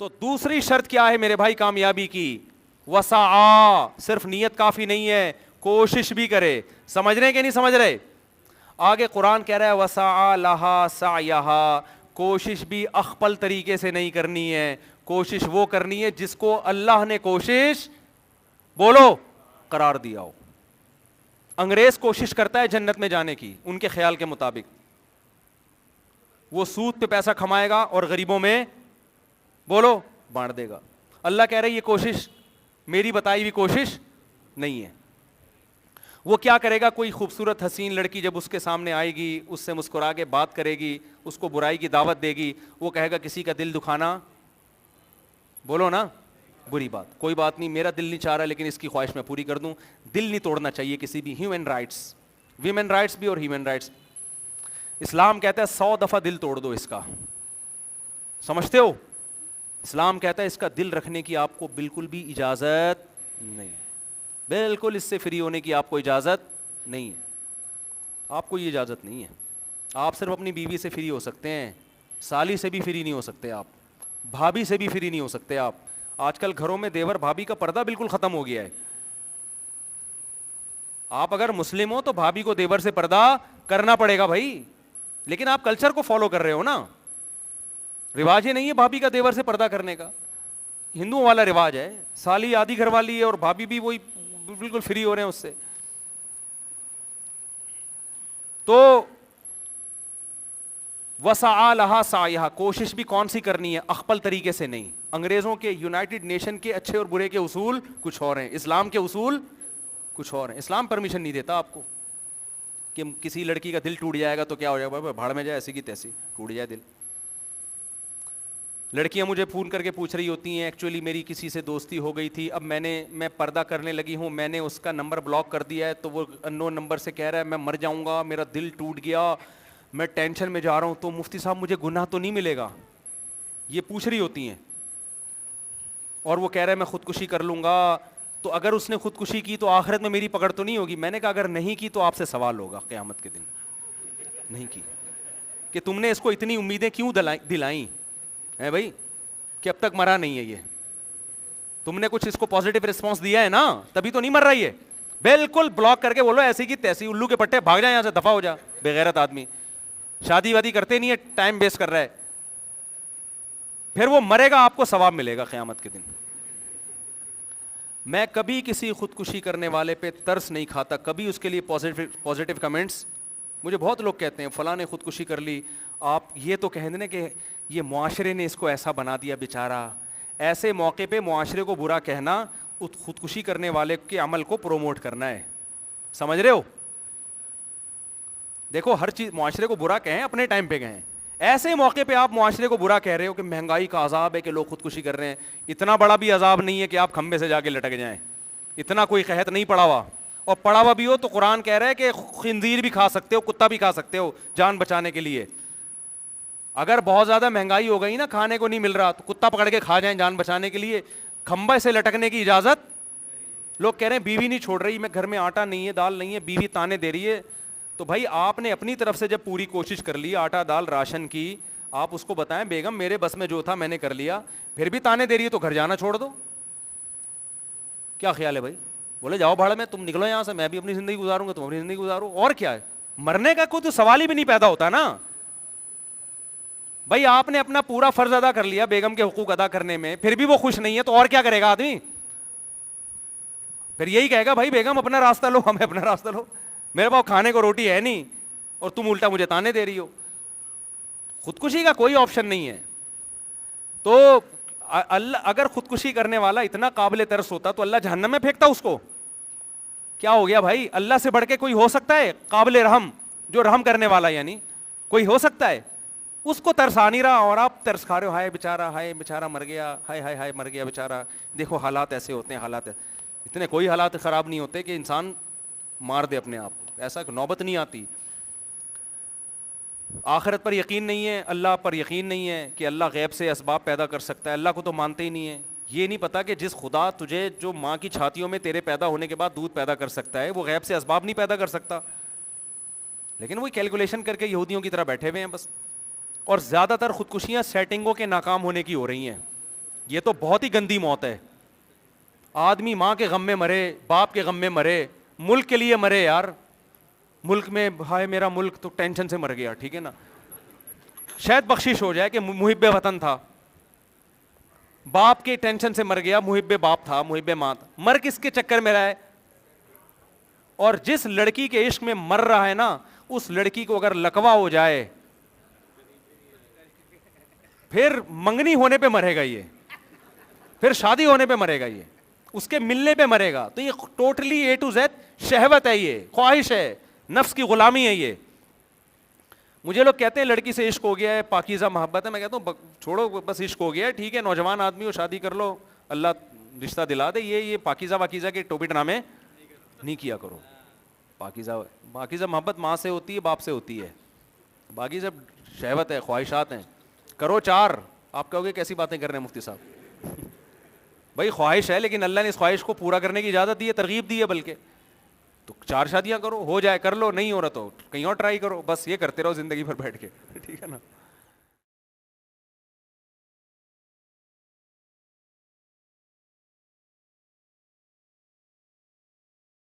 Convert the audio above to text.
تو دوسری شرط کیا ہے میرے بھائی کامیابی کی؟ وسعا، صرف نیت کافی نہیں ہے، کوشش بھی کرے. سمجھ رہے ہیں کہ نہیں سمجھ رہے؟ آگے قرآن کہہ رہا ہے وسعا لہا سعیہا، کوشش بھی اخپل طریقے سے نہیں کرنی ہے، کوشش وہ کرنی ہے جس کو اللہ نے کوشش بولو قرار دیا ہو. انگریز کوشش کرتا ہے جنت میں جانے کی ان کے خیال کے مطابق، وہ سود پہ پیسہ کمائے گا اور غریبوں میں بولو بانٹ دے گا. اللہ کہہ رہے یہ کوشش میری بتائی ہوئی کوشش نہیں ہے. وہ کیا کرے گا؟ کوئی خوبصورت حسین لڑکی جب اس کے سامنے آئے گی، اس سے مسکرا کے بات کرے گی، اس کو برائی کی دعوت دے گی، وہ کہے گا کسی کا دل دکھانا بولو نا بری بات، کوئی بات نہیں میرا دل نہیں چاہ رہا لیکن اس کی خواہش میں پوری کر دوں. دل نہیں توڑنا چاہیے کسی بھی. ہیومن رائٹس، ویمن رائٹس بھی اور ہیومن رائٹس. اسلام کہتا ہے 100 دفعہ دل توڑ دو اس کا، سمجھتے ہو؟ اسلام کہتا ہے اس کا دل رکھنے کی آپ کو بالکل بھی اجازت نہیں، بالکل اس سے فری ہونے کی آپ کو اجازت نہیں ہے. آپ کو یہ اجازت نہیں ہے. آپ صرف اپنی بیوی سے فری ہو سکتے ہیں، سالی سے بھی فری نہیں ہو سکتے آپ، بھابھی سے بھی فری نہیں ہو سکتے آپ. آج کل گھروں میں دیور بھابھی کا پردہ بالکل ختم ہو گیا ہے. آپ اگر مسلم ہو تو بھابھی کو دیور سے پردہ کرنا پڑے گا بھائی، لیکن آپ کلچر کو فالو کر رہے ہو نا. رواج یہ نہیں ہے بھابھی کا دیور سے پردہ کرنے کا، ہندوؤں والا رواج ہے. سالی آدھی گھر والی ہے اور بھابھی بھی وہی بالکل فری ہو رہے ہیں اس سے. تو وسعا لہا سعیہا، کوشش بھی کون سی کرنی ہے؟ اخپل طریقے سے نہیں. انگریزوں کے یونائٹڈ نیشن کے اچھے اور برے کے اصول کچھ اور ہیں، اسلام کے اصول کچھ اور ہیں. اسلام پرمیشن نہیں دیتا آپ کو کہ کسی لڑکی کا دل ٹوٹ جائے گا تو کیا ہو جائے گا، بھاڑ میں جائے ایسی کی تیسی ٹوٹ جائے دل. لڑکیاں مجھے فون کر کے پوچھ رہی ہوتی ہیں ایکچولی میری کسی سے دوستی ہو گئی تھی، اب میں پردہ کرنے لگی ہوں، میں نے اس کا نمبر بلاک کر دیا ہے، تو وہ اننون نمبر سے کہہ رہا ہے میں مر جاؤں گا، میرا دل ٹوٹ گیا، میں ٹینشن میں جا رہا ہوں، تو مفتی صاحب مجھے گناہ تو نہیں ملے گا؟ یہ پوچھ رہی ہوتی ہیں. اور وہ کہہ رہا ہے میں خودکشی کر لوں گا. تو اگر اس نے خودکشی کی تو آخرت میں میری پکڑ تو نہیں ہوگی؟ میں نے کہا اگر نہیں کی تو آپ سے سوال ہوگا قیامت کے دن. نہیں کی کہ تم نے اس کو اتنی امیدیں کیوں دلائیں ہے بھائی کہ اب تک مرا نہیں ہے یہ؟ تم نے کچھ اس کو پازیٹیو رسپانس دیا ہے نا، تبھی تو نہیں مر رہی ہے. بالکل بلاک کر کے بولو ایسی کی تیسی، الو کے پٹے، بھاگ جائیں یہاں سے، دفع ہو جا بے غیرت آدمی. شادی وادی کرتے نہیں ہے، ٹائم ویسٹ کر رہا ہے. پھر وہ مرے گا، آپ کو ثواب ملے گا قیامت کے دن. میں کبھی کسی خودکشی کرنے والے پہ ترس نہیں کھاتا، کبھی اس کے لیے پازیٹیو کمنٹس. مجھے بہت لوگ کہتے ہیں فلاں نے خودکشی کر لی، آپ یہ تو کہہ دیں کہ یہ معاشرے نے اس کو ایسا بنا دیا بیچارہ. ایسے موقع پہ معاشرے کو برا کہنا خودکشی کرنے والے کے عمل کو پروموٹ کرنا ہے. سمجھ رہے ہو؟ دیکھو ہر چیز معاشرے کو برا کہیں، اپنے ٹائم پہ کہیں. ایسے موقع پہ آپ معاشرے کو برا کہہ رہے ہو کہ مہنگائی کا عذاب ہے کہ لوگ خودکشی کر رہے ہیں. اتنا بڑا بھی عذاب نہیں ہے کہ آپ کھمبے سے جا کے لٹک جائیں، اتنا کوئی قحط نہیں پڑا ہوا. اور پڑا ہوا بھی ہو تو قرآن کہہ رہا ہے کہ خنزیر بھی کھا سکتے ہو، کتا بھی کھا سکتے ہو جان بچانے کے لیے. اگر بہت زیادہ مہنگائی ہو گئی نا، کھانے کو نہیں مل رہا، تو کتا پکڑ کے کھا جائیں جان بچانے کے لیے. کھمبے سے لٹکنے کی اجازت. لوگ کہہ رہے ہیں بیوی نہیں چھوڑ رہی، میں گھر میں آٹا نہیں ہے، دال نہیں ہے، بیوی تانے دے رہی ہے. تو بھائی آپ نے اپنی طرف سے جب پوری کوشش کر لی آٹا دال راشن کی، آپ اس کو بتائیں بیگم میرے بس میں جو تھا میں نے کر لیا، پھر بھی تانے دے رہی ہے تو گھر جانا چھوڑ دو. کیا خیال ہے بھائی؟ بولے جاؤ بھاڑ میں، تم نکلو یہاں سے، میں بھی اپنی زندگی گزاروں گا، تم اپنی زندگی گزارو. اور کیا ہے، مرنے کا کوئی تو سوال ہی بھی نہیں پیدا ہوتا نا. بھائی آپ نے اپنا پورا فرض ادا کر لیا بیگم کے حقوق ادا کرنے میں، پھر بھی وہ خوش نہیں ہے تو اور کیا کرے گا آدمی؟ پھر یہی کہے گا بھائی بیگم اپنا راستہ لو، ہمیں اپنا راستہ لو، میرے پاس کھانے کو روٹی ہے نہیں اور تم الٹا مجھے تانے دے رہی ہو. خودکشی کا کوئی آپشن نہیں ہے. تو اللہ اگر خودکشی کرنے والا اتنا قابل ترس ہوتا تو اللہ جہنم میں پھینکتا اس کو. کیا ہو گیا بھائی؟ اللہ سے بڑھ کے کوئی ہو سکتا ہے قابل رحم، جو رحم کرنے والا یعنی کوئی ہو سکتا ہے؟ اس کو ترس آ نہیں رہا اور آپ ترس کھا رہے ہو، ہائے بیچارہ مر گیا، ہائے ہائے ہائے مر گیا بیچارہ. دیکھو حالات ایسے ہوتے ہیں، حالات اتنے کوئی حالات خراب نہیں ہوتے کہ انسان مار دے اپنے آپ کو، ایسا نوبت نہیں آتی. آخرت پر یقین نہیں ہے، اللہ پر یقین نہیں ہے کہ اللہ غیب سے اسباب پیدا کر سکتا ہے، اللہ کو تو مانتے ہی نہیں ہے. یہ نہیں پتا کہ جس خدا تجھے جو ماں کی چھاتیوں میں تیرے پیدا ہونے کے بعد دودھ پیدا کر سکتا ہے، وہ غیب سے اسباب نہیں پیدا کر سکتا. لیکن وہی کیلکولیشن کر کے یہودیوں کی طرح بیٹھے ہوئے ہیں بس. اور زیادہ تر خودکشیاں سیٹنگوں کے ناکام ہونے کی ہو رہی ہیں. یہ تو بہت ہی گندی موت ہے. آدمی ماں کے غم میں مرے, باپ کے غم میں مرے, ملک کے لیے مرے یار. ملک میں ہائے میرا ملک, تو ٹینشن سے مر گیا, ٹھیک ہے نا, شاید بخشش ہو جائے کہ محب وطن تھا. باپ کے ٹینشن سے مر گیا, محب باپ تھا, محب ماں تھا. مر کس کے چکر میں رہا ہے؟ اور جس لڑکی کے عشق میں مر رہا ہے نا, اس لڑکی کو اگر لقوا ہو جائے پھر منگنی ہونے پہ مرے گا یہ, پھر شادی ہونے پہ مرے گا یہ, اس کے ملنے پہ مرے گا. تو یہ ٹوٹلی اے ٹو زیڈ شہوت ہے, یہ خواہش ہے, نفس کی غلامی ہے یہ. مجھے لوگ کہتے ہیں لڑکی سے عشق ہو گیا ہے, پاکیزہ محبت ہے. میں کہتا ہوں چھوڑو, بس عشق ہو گیا ہے, ٹھیک ہے, نوجوان آدمی ہو, شادی کر لو, اللہ رشتہ دلا دے. یہ پاکیزہ واکیزہ کے ٹوپی ڈرامے نہیں کیا کرو. پاکیزہ محبت ماں سے ہوتی ہے, باپ سے ہوتی ہے. باقی سب شہوت ہے, خواہشات ہیں. کرو 4. آپ کہو گے کیسی باتیں کر رہے ہیں مفتی صاحب؟ بھائی خواہش ہے, لیکن اللہ نے اس خواہش کو پورا کرنے کی اجازت دی ہے, ترغیب دی ہے بلکہ. تو 4 شادیاں کرو, ہو جائے کر لو, نہیں ہو رہا تو کہیں اور ٹرائی کرو. بس یہ کرتے رہو زندگی بھر بیٹھ کے, ٹھیک ہے نا.